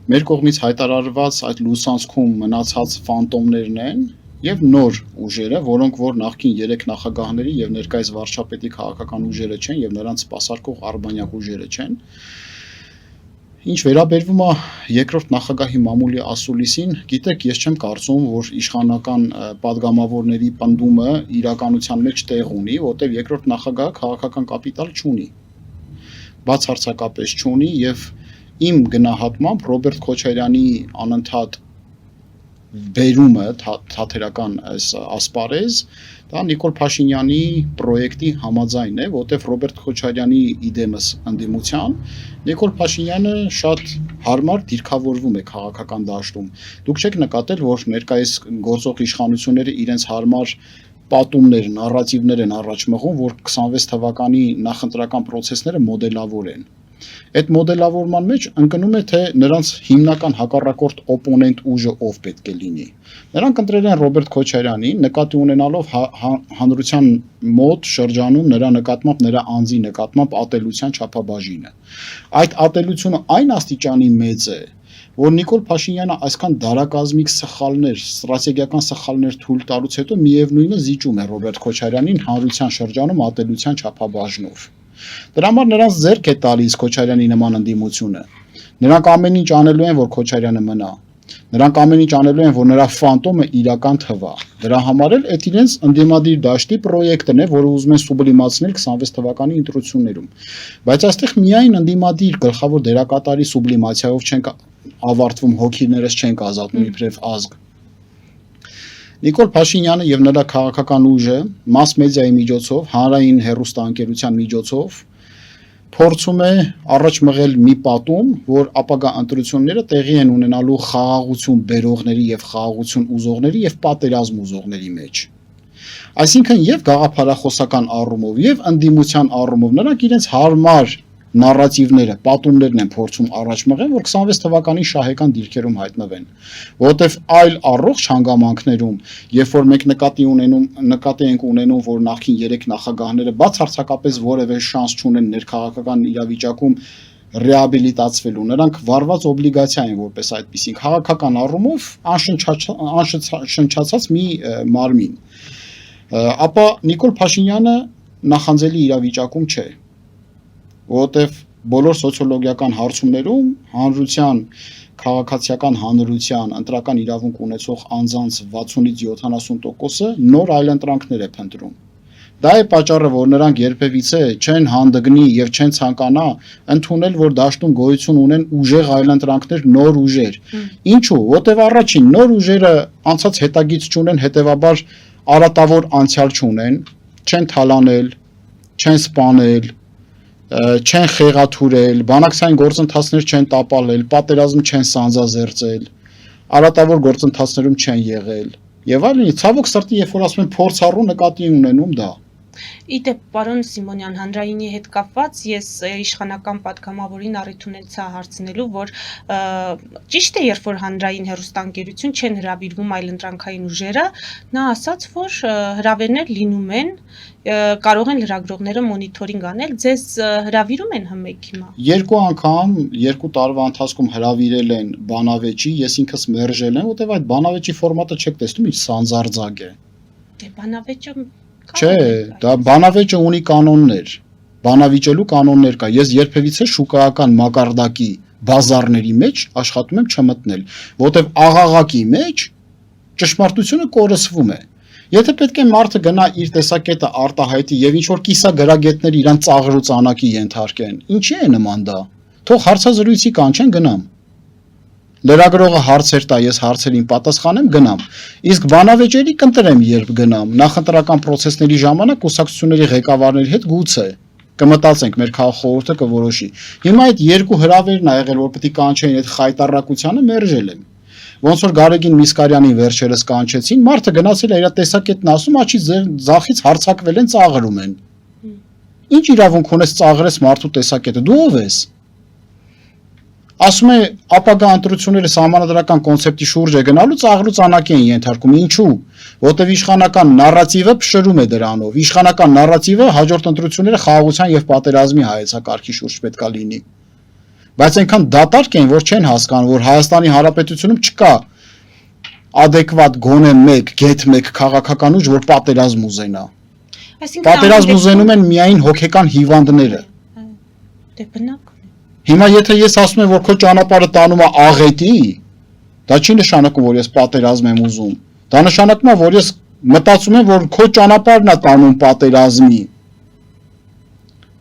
մեր կողմից հայտարարված այդ լուսանցքում մնացած ֆանտոմներն են եւ նոր ուժերը, որոնք որ նախկին 3 նախագահների եւ ներկայիս վարչապետի քաղաքական ուժերը չեն եւ նրանց սպասարկող արբանյակ ուժերը չեն։ Ինչ վերաբերվում է երկրորդ նախագահի մամուլի ասուլիսին, գիտեք, ես չեմ կարծում, որ իշխանական падգամավորների պնդումը իրականության մեջ տեղ ունի, որտեղ երկրորդ նախագահը քաղաքական կապիտալ չունի։ Բացարձակապես չունի եւ իմ գնահատմամբ Ռոբերտ Քոչարյանի անընդհատ բերումը թաթերական այս ասպարեզ, դա Նիկոլ Փաշինյանի պրոյեկտի համաձայն է, որտեղ Ռոբերտ Քոչարյանի իդեմս ընդդիմության Նիկոլ Փաշինյանը շատ հարմար դիրքավորվում է քաղաքական դաշտում։ Դուք չեք նկատել, որ ներկայիս գործող իշխանությունները իրենց հարմար պատումներ, նարատիվներ են առաջ մղում, որ 26 թվականի նախընտրական process-ները մոդելավոր են։ Այդ մոդելավորման մեջ ընկնում է, թե նրանց հիմնական հակառակորդ օպոնենտ ուժը ով պետք է լինի։ Նրանք ընտրել են Ռոբերտ Քոչարյանին, նկատի ունենալով հանրության մոտ շրջանում նրա նկատմամբ, նրա անձի նկատմամբ ատելության չափաբաժինը։ Այդ ատելությունը այն աստիճանի մեծ է, որ Նիկոլ Փաշինյանը այսքան դարակազմիկ սխալներ, ստրատեգիական սխալներ թույլ տալուց հետո միևնույնը զիջում է Ռոբերտ Քոչարյանին հանրության շրջանում ատելության չափաբաժնով։ Դրա համար նրանց ձեռք է տալիս Քոչարյանի նման ընդդիմությունը։ Նրանք ամեն ինչ անելու են, որ Քոչարյանը մնա։ Նրանք ամեն ինչ անելու են, որ նրա ֆանտոմը իրական թվա։ Դրա համար էլ այդ իրենց ընդդիմադիր դաշտի պրոյեկտն է, որը ուզում են սուբլիմացնել 26 թվականի ընտրություններում։ Բայց այստեղ միայն ընդդիմադիր գլխավոր դերակատարի սուբլիմացիայով չեն ավարտվում, հոգիներս չեն ազատվում իբրև ազգ։ Նիկոլ Փաշինյանը եւ նրա քաղաքական ուժը մաս մեդիայի միջոցով, հանրային հեռուստաընկերության միջոցով փորձում է առաջ մղել մի պատում, որ ապագա ընտրությունները տեղի են ունենալու խաղաղություն բերողների եւ խաղաղություն ուզողների եւ պատերազմ ուզողների մեջ։ Այսինքն եւ գաղափարախոսական առումով եւ ընդդիմության առումով նրանք իրենց հարմար նարատիվները, պատումներն են փորձում առաջ մղել, որ 26 թվականի շահեկան դիրքերում հայտնվեն, որովհետև այլ առողջ հանգամանքներում, երբ որ մենք նկատի ենք ունենում, որ նախքին 3 նախագահները բացարձակապես որևէ շանս չունեն ներքաղաքական իրավիճակում ռեաբիլիտացվելու, նրանք վարված օբլիգացիա են որպես այդպիսին, քաղաքական առումով անշնչացած մի մարմին, ապա Նիկոլ Փաշինյանը նախանձելի իրավիճակում չէ, որովհետև բոլոր սոցիոլոգիական հարցումներում հանրության, քաղաքացիական հանրության, ընտրական իրավունք ունեցող անձանց 60-ից 70%-ը նոր այլընտրանքներ է փնտրում։ Դա է պատճառը, որ նրանք երբևիցե չեն հանդգնի եւ չեն ցանկանա ընդունել, որ դաշտում գոյություն ունեն ուժեղ այլընտրանքներ, նոր ուժեր։ Ինչու՞, որտեղ առաջին նոր ուժերը անցած հետագից չունեն, հետեւաբար արատավոր անցյալ չունեն, չեն թալանել, չեն սպանել, չեն խեղաթուրել, բանակցային գործընթացներ չեն տապալել, պատերազմ չեն սանձազերծել, արատավոր գործընթացներում չեն եղել եւ այլն, ցավոք սրտի, երբ որ ասում են փորձառու նկատի ունենում դա։ Իդեպ, պարոն Սիմոնյան, հանրայինի հետ կապված ես իշխանական պատգամավորին առիթ ունեցա հարցնելու, որ ճիշտ է, երբ որ հանրային հեռուստաընկերություն չեն հրավիրվում այլընտրանքային ուժերը, նա ասաց, որ հրավերներ լինում են, կարող են լրագրողները մոնիթորինգ անել, ձեզ հրավիրում են ՀՄԵԿ հիմա։ 2 անգամ 2 տարվա ընթացքում հրավիրել են բանավեճի, ես ինքս մերժել եմ, որտեղ այդ բանավեճի ֆորմատը չեք տեսնում, ինչ սանձարձակ է։ Դե բանավեճը Չէ, դա բանավեճը ունի կանոններ, բանավիճելու կանոններ կա, ես երբևիցե շուկայական մակարդակի բազարների մեջ աշխատում եմ չմտնել, որտեղ աղաղակի մեջ ճշմարտությունը կորսվում է։ Եթե պետք է մարդը գնա իր տեսակետը արտահայտի եւ ինչ որ կիսագրագետներ իրան ծաղր ու ծանակի ենթարկեն, ինչի է նման դա։ Թող հարցազրույցի կանչեն գնամ։ Լրագրողը հարցեր տա, ես հարցերին պատասխանեմ, գնամ։ Իսկ բանավեճերի կընտրեմ, երբ գնամ, նախընտրական process-ների ժամանակ կուսակցությունների ղեկավարների հետ գուցե կմտածենք, մեր քաղաքախորհուրդը կորոշի։ Հիմա այդ 2 հրավերն ա եղել, որ պետք է կանչեին այդ խայտարակությանը, մերժել եմ։ Ոնց որ Գարեգին Միսկարյանին վերջերս կանչեցին, մարդը գնացել է իր տեսակետն ասում, աչի ձախից հարցակվել են, ծաղրում են։ Ինչ իրավունք ունես ծաղրես մարդու տեսակետը, դու ով ես։ Ասում է ապագա ընտրությունները սահմանադրական կոնցեպտի շուրջ է գնալու ծաղրու ծանակի են ենթարկում, ինչու, որտեղ իշխանական նարատիվը փշրում է դրանով, իշխանական նարատիվը հաջորդ ընտրությունները խաղաղության եւ պատերազմի հայեցակարգի շուրջ պետքա լինի։ բայց այնքան դատարկ են, որ չեն հասկանում, որ Հայաստանի Հանրապետությունում չկա adekvat գոնե մեկ, գեթ մեկ քաղաքական ուժ, որ պատերազմ ուզենա։ Պատերազմ ուզենում են միայն հոգեկան հիվանդները։ Դե բնակ։ Հիմա եթե ես ասում եմ, որ քո ճանապարհը տանում է աղետի, դա չի նշանակում, որ ես պատերազմ եմ ուզում։ Դա նշանակում է, որ ես մտածում եմ, որ քո ճանապարհն է տանում պատերազմի։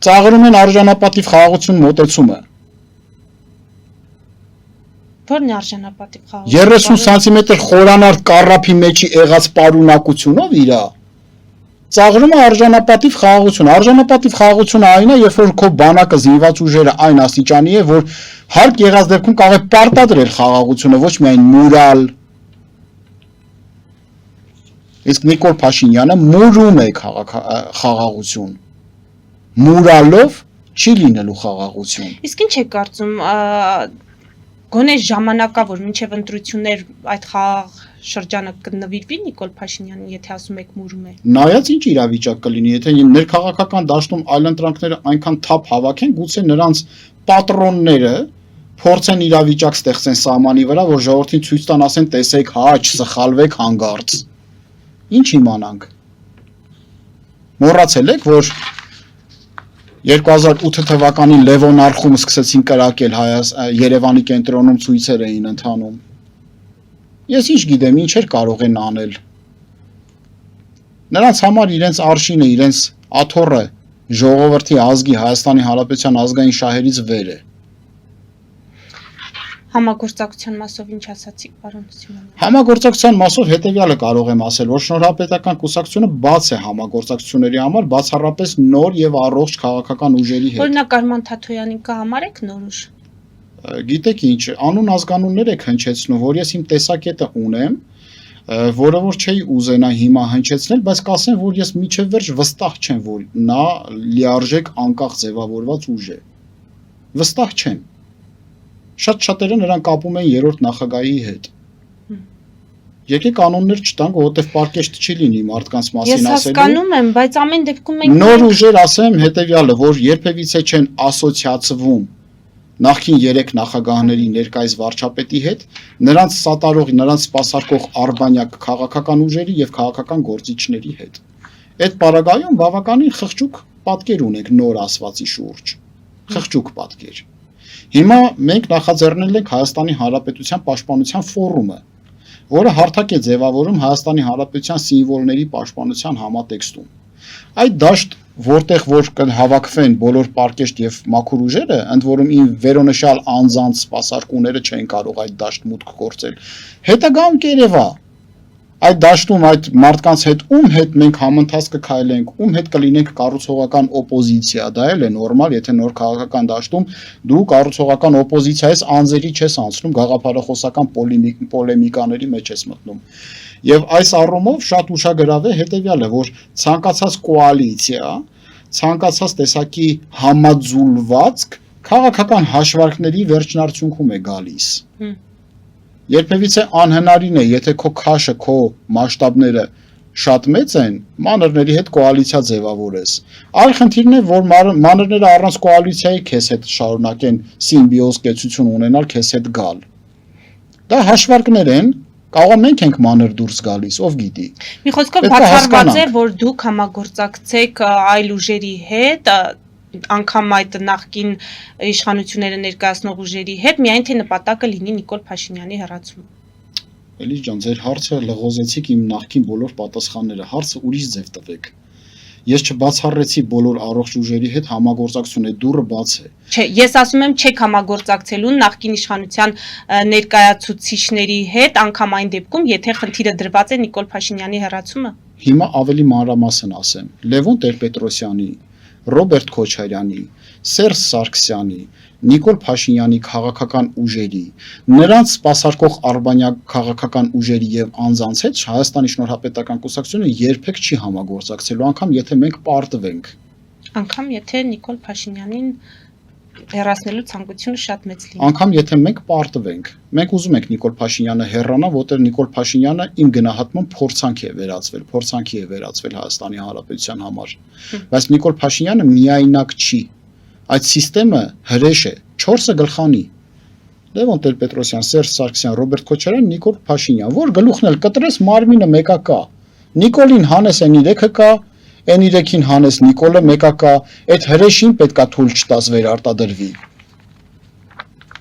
Ծաղրում են արժանապատիվ խաղաղություն մոտեցումը։ Որն է արժանապատիվ խաղաղություն։ 30 սանտիմետր խորանար կառափի մեջի եղած պարունակությունով իրա ծաղրում է արժանապատիվ խաղաղություն։ Արժանապատիվ խաղաղությունը այն է, երբ որ քո բանակը զինված ուժերը այն աստիճանի է, որ հարկ եղած դեպքում կարող է պարտադրել խաղաղությունը, ոչ միայն մուրալ։ Իսկ Նիկոլ Փաշինյանը մուրում է խաղաղություն։ Մուրալով չի լինելու խաղաղություն։ Իսկ ինչ է կարծում, գոնե ժամանակավոր մինչև ընտրություններ այդ խաղաղ շրջանը կնվիրվի Նիկոլ Փաշինյանին, եթե ասում եք մուրում է։ Նայած ինչ իրավիճակ կլինի, եթե ներքաղաքական դաշտում այլընտրանքները այնքան թափ հավաքեն, գուցե նրանց պատրոնները փորձեն իրավիճակ ստեղծեն սահմանի վրա, որ ժողովրդին ցույց տան, ասեն, տեսեք, հա, չսխալվեք հանգարց։ Ինչ իմանանք։ Մոռացել եք, որ 2008 թվականին Լևոն Արխումը սկսեցին կրակել Երևանի կենտրոնում ցույցեր էին ընթանում։ Ես ինչ գիտեմ, ինչեր կարող են անել։ Նրանց համար իրենց արշինը, իրենց աթոռը ժողովրդի ազգի Հայաստանի Հանրապետության ազգային շահերից վեր է։ Համագործակցության մասով ինչ ասացիք, պարոն Սիմոնյան։ Համագործակցության մասով հետևյալը կարող եմ ասել, որ շնորհապետական կուսակցությունը բաց է համագործակցությունների համար, բացառապես նոր եւ առողջ քաղաքական ուժերի հետ։ Օրինակ Արման Թաթոյանին կհամարեք նոր ուժ։ Գիտեք ինչ, անուն ազգանուններ եք հնչեցնում, որ ես իմ տեսակետը ունեմ, որը որ չէի ուզենա հիմա հնչեցնել, բայց կասեմ, որ ես միջև վերջ վստահ չեմ, որ նա լիարժեք անկախ ձևավորված ուժ է։ Վստահ չեմ։ Շատ շատերը նրան կապում են երրորդ նախագահի հետ։ Եկեք կանոններ չտանք, որովհետև պարկեշտ չի լինի մարդկանց մասին ասելու։ Ես հասկանում եմ, բայց ամեն դեպքում մենք նոր ուժեր ասեմ հետևյալը, որ երբևիցե չեն ասոցիացվում նախքին 3 նախագահների ներկայիս վարչապետի հետ, նրանց սատարող, նրանց սպասարկող արբանյակ քաղաքական ուժերի եւ քաղաքական գործիչների հետ։ Այդ պարագայում բավականին խղճուկ պատկեր ունենք նոր ասվածի շուրջ։ Խղճուկ պատկեր։ Հիմա մենք նախաձեռնել ենք Հայաստանի Հանրապետության Պաշտպանության ֆորումը, որը հարթակ է ձևավորում Հայաստանի Հանրապետության սիմվոլների պաշտպանության համատեքստում։ Այդ դաշտ, որտեղ որ կհավաքվեն բոլոր պարկեշտ եւ մաքուր ուժերը, ընդ որում իմ վերոնշյալ անձանց սպասարկուները չեն կարող այդ դաշտ մուտք գործել։ Հետագայում կերևա այդ դաշտում այդ մարդկանց հետ ում հետ մենք համընթաց կքայլենք, ում հետ կլինենք կառուցողական օպոզիցիա, դա էլ է նորմալ, եթե նոր քաղաքական դաշտում դու կառուցողական օպոզիցիայից անձերի չես անցնում, գաղափարախոսական պոլեմիկաների մեջ ես մտնում։ Եվ այս առումով շատ ուշագրավ է հետևյալը, որ ցանկացած կոալիցիա, ցանկացած տեսակի համաձուլվածք քաղաքական հաշվարկների վերջնարդյունքում է գալիս։ Երբևիցե անհնարին է, եթե քո քաշը, քո մասշտաբները շատ մեծ են, մանրների հետ կոալիցիա ձևավորես։ Այլ խնդիրն է, որ մանրները առանց կոալիցիայի քեզ հետ շարունակեն սիմբիոզ կեցություն ունենալ, քեզ հետ գալ։ Դա հաշվարկներ են, կարող մենք ենք մանր դուրս գալիս, ով գիտի։ Մի խոսքով բացառված է, որ դուք համագործակցեք այլ ուժերի հետ, անգամ այդ նախկին իշխանությունները ներկայացնող ուժերի հետ, միայն թե նպատակը լինի Նիկոլ Փաշինյանի հեռացումը։ Էլիս ջան, ձեր հարցը լղոզեցիք իմ նախկին բոլոր պատասխանները, հարցը ուրիշ ձև տվեք։ Ես չբացառեցի բոլոր առողջ ուժերի հետ համագործակցություն, այդ դուռը բաց է։ Չէ, ես ասում եմ չեք համագործակցելու նախկին իշխանության ներկայացուցիչների հետ, անգամ այն դեպքում, եթե խնդիրը դրված է Նիկոլ Փաշինյանի հեռացումը։ Հիմա ավելի մանրամասն ասեմ։ Լևոն Տեր-Պետրոսյանի, Ռոբերտ Քոչարյանի, Սերժ Սարգսյանի, Նիկոլ Փաշինյանի քաղաքական ուժերի, նրանց սպասարկող արբանյակ քաղաքական ուժերի եւ անձանց հետ Հայաստանի Շնորհապետական կուսակցությունը երբեք չի համագործակցելու, անգամ եթե մենք պարտվենք։ Անգամ եթե Նիկոլ Փաշինյանին հեռացնելու ցանկությունը շատ մեծ լինի։ Անգամ եթե մենք պարտվենք։ Մենք ուզում ենք Նիկոլ Փաշինյանը հեռանա, որտեղ Նիկոլ Փաշինյանը իմ գնահատման փորձանքի է վերածվել Հայաստանի Հանրապետության համար։ Բայց Նիկոլ Փաշինյանը միայնակ չի։ Այդ համակարգը հրեշ է, 4-ը գլխանի։ Լևոն Տեր-Պետրոսյան, Սերժ Սարգսյան, Ռոբերտ Քոչարյան, Նիկոլ Փաշինյան, որ գլուխն էլ կտրես մարմինը մեկա կա։ Նիկոլին հանես այն 3-ը կա, այն 3-ին հանես Նիկոլը մեկա կա, այդ հրեշին պետքա թույլ չտաս վերարտադրվի։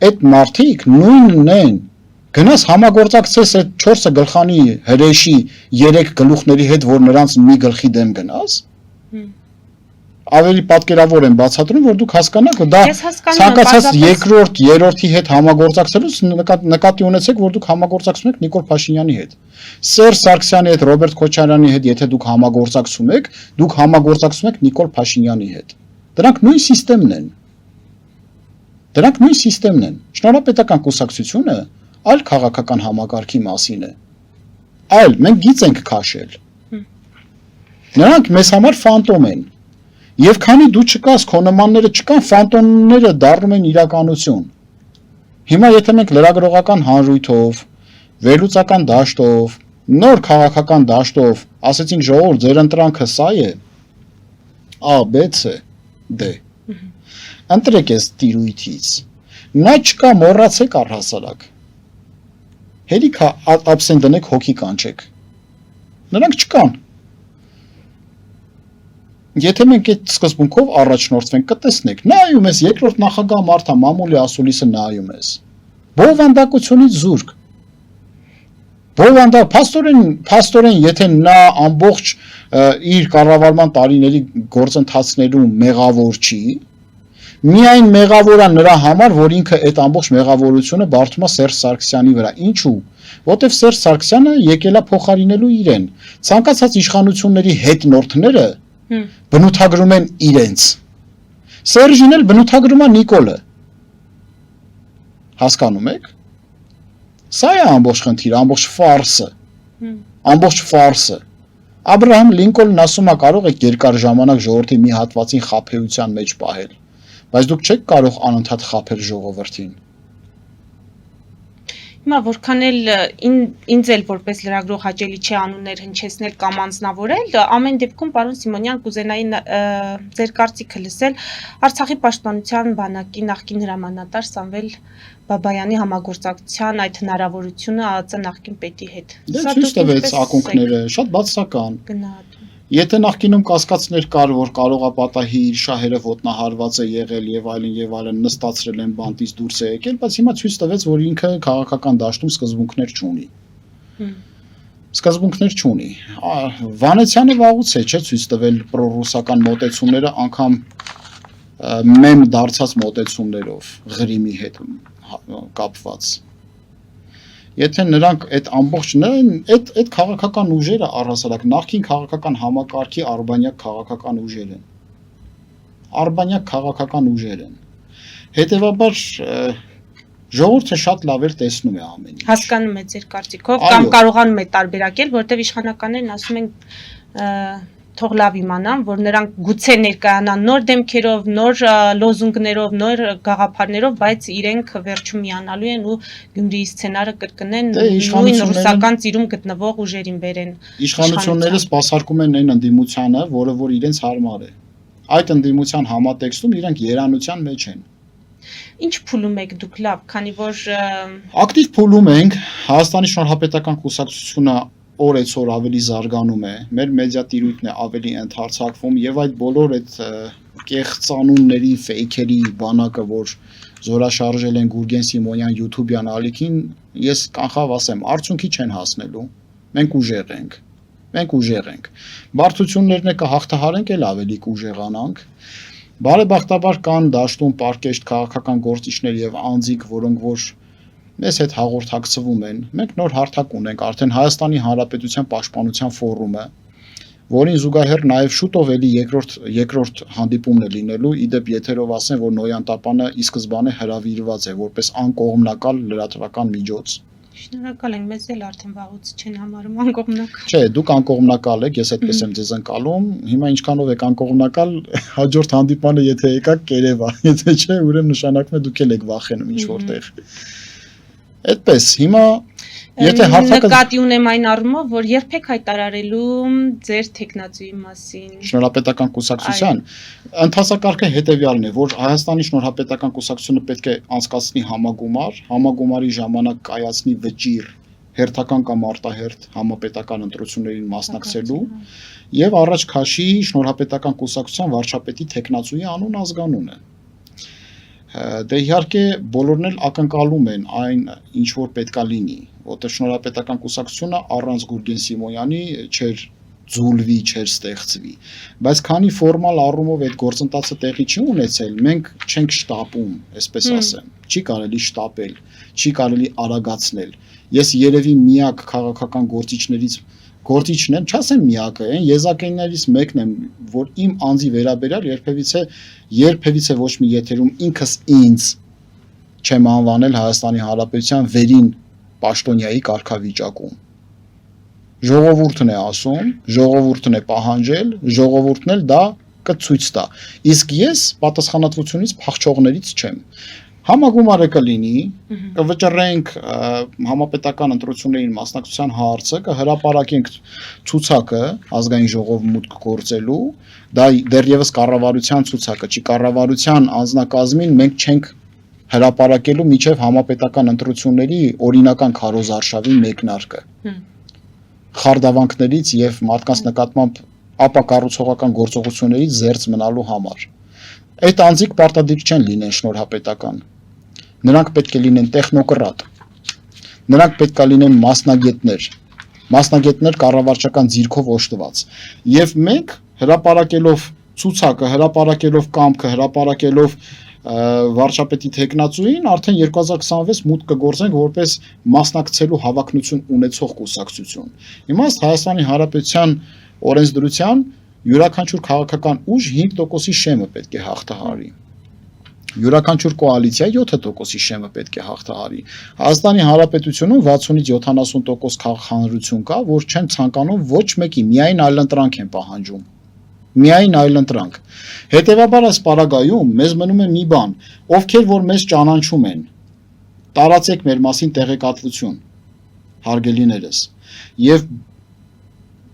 Այդ մարդիկ նույնն են։ Գնաս համագործակցես այդ 4-ը գլխանի հրեշի 3 գլուխների հետ, որ նրանց մի գլխի դեմ գնաս։ Ավելի պատկերավոր են բացատրում, որ դուք հասկանաք, որ դա ցանկացած երկրորդ, երրորդի հետ համագործակցելուց նկատի ունեցեք, որ դուք համագործակցում եք Նիկոլ Փաշինյանի հետ։ Սերժ Սարգսյանի հետ, Ռոբերտ Քոչարյանի հետ, եթե դուք համագործակցում եք, դուք համագործակցում եք Նիկոլ Փաշինյանի հետ։ Դրանք նույն համակարգն են։ Դրանք նույն համակարգն են։ Շնորհապետական կուսակցությունը այլ քաղաքական համակարգի մասին է։ Այլ մենք գիծ ենք քաշել։ Նրանք մեզ համար ֆանտոմ են։ Եվ քանի դու չկաս, քո նմանները չկան, ֆանտոմները դառնում են իրականություն։ Հիմա եթե մենք լրագրողական հանրույթով, վերլուծական դաշտով, նոր քաղաքական դաշտով, ասեցինք ժողովուրդ, ձեր ընտրանքը սա է, A, B, C, D։ Ընտրեք ես տիրույթից։ Նա չկա, մոռացեք առհասարակ։ Հերիք աբսենտ դնեք, հոգի կանչեք։ Նրանք չկան։ Եթե մենք այդ սկզբունքով առաջնորդվենք, կտեսնեք, նայում ես երկրորդ նախագահ Մարթա Մամուլի ասուլիսը նայում ես։ Բովանդակությունից զուրկ։ Փաստորեն, եթե նա ամբողջ իր կառավարման տարիների գործընթացներում մեղավոր չի, միայն մեղավոր է նրա համար, որ ինքը այդ ամբողջ մեղավորությունը բարդում է Սերժ Սարգսյանի վրա։ Ինչու՞։ Որտեվ Սերժ Սարգսյանը եկել է փոխարինելու իրեն։ Ցանկացած իշխանությունների հետնորդները բնութագրում են իրենց։ Սերժին էլ բնութագրում է Նիկոլը։ Հասկանում եք։ Սա է ամբողջ խնդիրը, ամբողջ ֆարսը։ Աբրահամ Լինկոլնն ասում է կարող եք երկար ժամանակ ժողովրդի մի հատվածին խաբեության մեջ պահել, բայց դուք չեք կարող անընդհատ խաբել ժողովրդին։ Հիմա որքան էլ ինձ էլ որպես լրագրող հաճելի չէ անուններ հնչեցնել կամ անձնավորել, ամեն դեպքում պարոն Սիմոնյան կուզենայի ձեր կարծիքը լսել Արցախի պաշտպանության բանակի նախկին հրամանատար Սամվել Բաբայանի համագործակցության այդ հնարավորությունը ԱԱԾ նախկին պետի հետ։ Դա ցույց տվեց ակունքները, շատ բացասական։ Գնահատում։ Եթե նախկինում կասկածներ կար, որ կարող է պատահի իր շահերը ոտնահարված է եղել եւ այլն նստացրել են բանտից դուրս է եկել, բայց հիմա ցույց տվեց, որ ինքը քաղաքական դաշտում սկզբունքներ չունի։ Սկզբունքներ չունի։ Վանեցյանը վաղուց է, չէ՞, ցույց տվել պրոռուսական մոտեցումները, անգամ մեմ դարձած մոտեցումներով Ղրիմի հետ կապված։ Եթե նրանք այդ ամբողջն այդ քաղաքական ուժերը առհասարակ նախքին քաղաքական համակարգի արբանյակ քաղաքական ուժեր են։ Արբանյակ քաղաքական ուժեր են։ Հետևաբար ժողովուրդը շատ լավ էր տեսնում է ամեն ինչ։ Հասկանում է ձեր կարծիքով կամ կարողանում է տարբերակել, որտեղ իշխանականներն ասում են թող լավ իմանան, որ նրանք գուցե ներկայանան նոր դեմքերով, նոր լոզունգներով, նոր գաղափարներով, բայց իրենք վերջում միանալու են ու Գյումրիի սցենարը կրկնեն, նույն ռուսական ծիրում գտնվող ուժերին բերեն։ Իշխանությունները սպասարկում են այն ընդդիմությանը, որը որ իրենց հարմար է։ Այդ ընդդիմության համատեքստում իրենք երանության մեջ են։ Ինչ փուլում եք դուք լավ, քանի որ ակտիվ փուլում ենք, Հայաստանի Շնորհապետական կուսակցությունը օր-էցօր ավելի զարգանում է, մեր մեդիա տիրույթն է ավելի ընդհարցակվում եւ այդ բոլոր այդ կեղծանունների, ֆեյքերի բանակը, որ զորաշարժել են Գուրգեն Սիմոնյան YouTube-յան ալիքին, ես կանխավ ասեմ, արդյունքի չեն հասնելու։ Մենք ուժեղ ենք։ Բարդություններն է կհաղթահարենք, էլ ավելի կուժեղանանք։ Բարեբախտաբար կան դաշտում պարկեշտ քաղաքական գործիչներ եւ անձիկ, որոնք որ մեզ հետ հաղորդակցվում են։ Մենք նոր հարթակ ունենք, արդեն Հայաստանի Հանրապետության Պաշտպանության ֆորումը, որին զուգահեռ նաև շուտով էլի երկրորդ հանդիպումն է լինելու, իդեպ եթերով ասեն, որ Նոյան Տապանը ի սկզբանե հրավիրված է որպես անկողմնակալ լրատվական միջոց։ Շնորհակալ ենք, մեզ էլ արդեն վաղուց չեն համարում անկողմնակալ։ Չէ, դուք անկողմնակալ եք, ես այդպես եմ ձեզ ընկալում։ Հիմա ինչքանով եք անկողմնակալ, հաջորդ հանդիպանը եթե եկաք կերևա, եթե չէ, ուրեմն նշանակում է դուք եք վախենում ինչ որտեղ։ Այդպես, հիմա Եթե հարթակը Նկատի ունեմ այն առումով, որ երբեք հայտարարելու ձեր տեխնացուի մասին։ Շնորհապետական կուսակցության ընթացակարգը հետևյալն է, որ Հայաստանի շնորհապետական կուսակցությունը պետք է անցկացնի համագումարի ժամանակ կայացնի վճիռ հերթական կամ արտահերթ համապետական ընտրություններին մասնակցելու եւ առաջ քաշի շնորհապետական կուսակցության վարչապետի տեխնացուի անուն ազգանունը։ Դե իհարկե բոլորն էլ ակնկալում են այն ինչ որ պետքա լինի, որտեղ շնորհապետական կուսակցությունը առանց Գուրգեն Սիմոնյանի չէր ձուլվի, չէր ստեղծվի, բայց քանի ֆորմալ առումով այդ գործընթացը տեղի չի ունեցել, մենք չենք շտապում, այսպես ասեմ, չի կարելի շտապել, չի կարելի արագացնել։ Ես երևի միակ քաղաքական գործիչն եմ, չասեմ միակը, այն եզակիներից մեկն եմ, որ իմ անձի վերաբերյալ երբևիցե ոչ մի եթերում ինքս ինձ չեմ անվանել Հայաստանի Հանրապետության վերին պաշտոնյայի կարգավիճակում։ Ժողովուրդն է ասում, ժողովուրդն է պահանջել, ժողովուրդն էլ դա կցույց տա։ Իսկ ես պատասխանատվությունից փախչողներից չեմ։ Համագումարը կլինի, կվճռենք համապետական ընտրություններին մասնակցության հարցը, կհրապարակենք ցուցակը ազգային ժողով մուտք գործելու, դա դեռևս կառավարության ցուցակը չի, կառավարության անձնակազմին մենք չենք հրապարակելու միջև համապետական ընտրությունների օրինական քարոզարշավի մեկնարկը։ Խարդավանքներից եւ մարդկանց նկատմամբ ապակառուցողական գործողություններից զերծ մնալու համար։ Այդ անձիկ պարտադիր չեն լինեն շնորհապետական։ Նրանք պետք է լինեն տեխնոկրատ։ Նրանք պետք է լինեն մասնագետներ կառավարչական ձիրքով օժտված։ Եվ մենք հրապարակելով ցուցակը, հրապարակելով կամքը, հրապարակելով վարչապետի տեխնացուին արդեն 2026 մուտք կգործենք որպես մասնակցելու հավակնություն ունեցող կուսակցություն։ Իմաստ Հայաստանի Հանրապետության օրենսդրության յուրաքանչյուր քաղաքական ուժ 5%-ի շեմը պետք է հաղթահարի։ Յուրաքանչյուր կոալիցիա 7%-ի շեմը պետք է հաղթահարի։ Հայաստանի Հանրապետությունում 60-ից 70% քաղաքականություն կա, որ չեն ցանկանում ոչ մեկի, միայն այլընտրանք են պահանջում։ Միայն այլընտրանք։ Հետևաբար այս պարագայում մեզ մնում է մի բան, ովքեր որ մեզ ճանաչում են, տարածեք մեր մասին տեղեկատվություն, հարգելիներս, եւ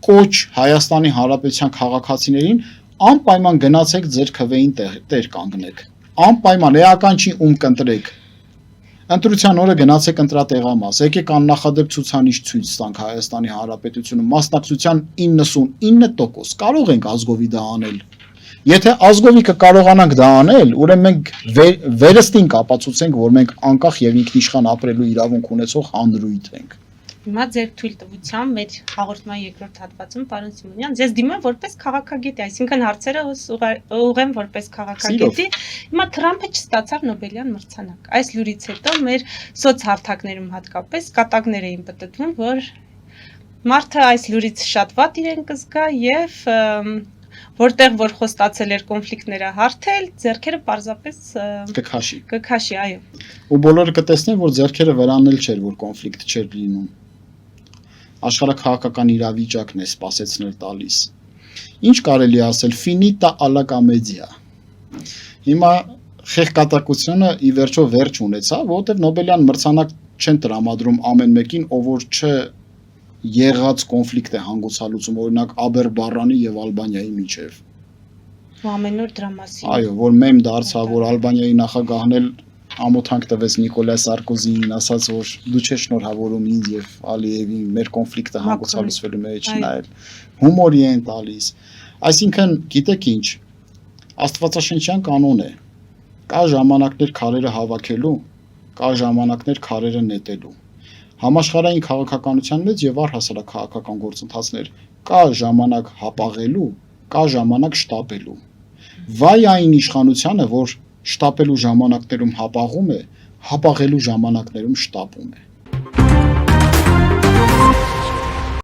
կոչ Հայաստանի Հանրապետության քաղաքացիներին անպայման գնացեք ձեր քվեին տեր կանգնեք, անպայման էական չի ում կընտրեք, ընտրության օրը գնացեք ընտրատեղամաս, եկեք աննախադեպ ցուցանիշ ցույց տանք Հայաստանի Հանրապետությունում մասնակցության 99%, կարող ենք ազգովի դա անել։ Եթե ազգովի կկարողանանք դա անել, ուրեմն մենք վերստին կապացուցենք, որ մենք անկախ եւ ինքնիշխան ապրելու իրավունք ունեցող հանրույթ ենք։ Հիմա ձեր թույլտվությամբ մեր հաղորդման երկրորդ հատվածում, պարոն Սիմոնյան, ձեզ դիմեմ որպես քաղաքագետի, այսինքն հարցերը ուղղեմ որպես քաղաքագետի։ Հիմա Թրամփը չստացավ Նոբելյան մրցանակ։ Այս լուրից հետո մեր սոցհարթակներում հատկապես կատակներ էին պտտվում, որ մարդը այս լուրից շատ վատ իրեն կզգա եւ որտեղ որ խոստացել էր կոնֆլիկտները հարթել, ձեռքերը պարզապես կքաշի, այո։ Ու բոլորը կտեսնեն, որ ձեռքերը վրանել չէր, որ կոնֆլիկտ չէր լինում։ Աշխարհաքաղաքական իրավիճակն է սպասեցնել տալիս։ Ինչ կարելի ասել, finita alla commedia։ Հիմա խեղկատակությունը ի վերջո վերջ ունեցավ, որովհետև Նոբելյան մրցանակ չեն տրամադրում ամեն մեկին, ով որ եղած կոնֆլիկտ է հանգուցալուծում, օրինակ Աբերբարանի եւ Ալբանիայի միջև։ Ամեն օր դրա մասին։ Այո, որ մեմ դարձավ, որ Ալբանիայի նախագահն էլ ամոթանք տվեց Նիկոլա Սարկոզիին, ասաց, որ դու չես շնորհավորում ինձ եւ Ալիևին մեր կոնֆլիկտը հանգուցալուծվելու մեջ նայել։ Հումորի են տալիս։ Այսինքն, գիտեք ինչ, Աստվածաշնչյան կանոն է։ Կա ժամանակներ քարերը հավաքելու, կա ժամանակներ քարերը նետելու։ Համաշխարհային քաղաքականության մեջ եւ առհասարակ քաղաքական գործընթացներ կա ժամանակ հապաղելու, կա ժամանակ շտապելու։ Վայ այն իշխանությանը, որ շտապելու ժամանակներում հապաղում է, հապաղելու ժամանակներում շտապում է։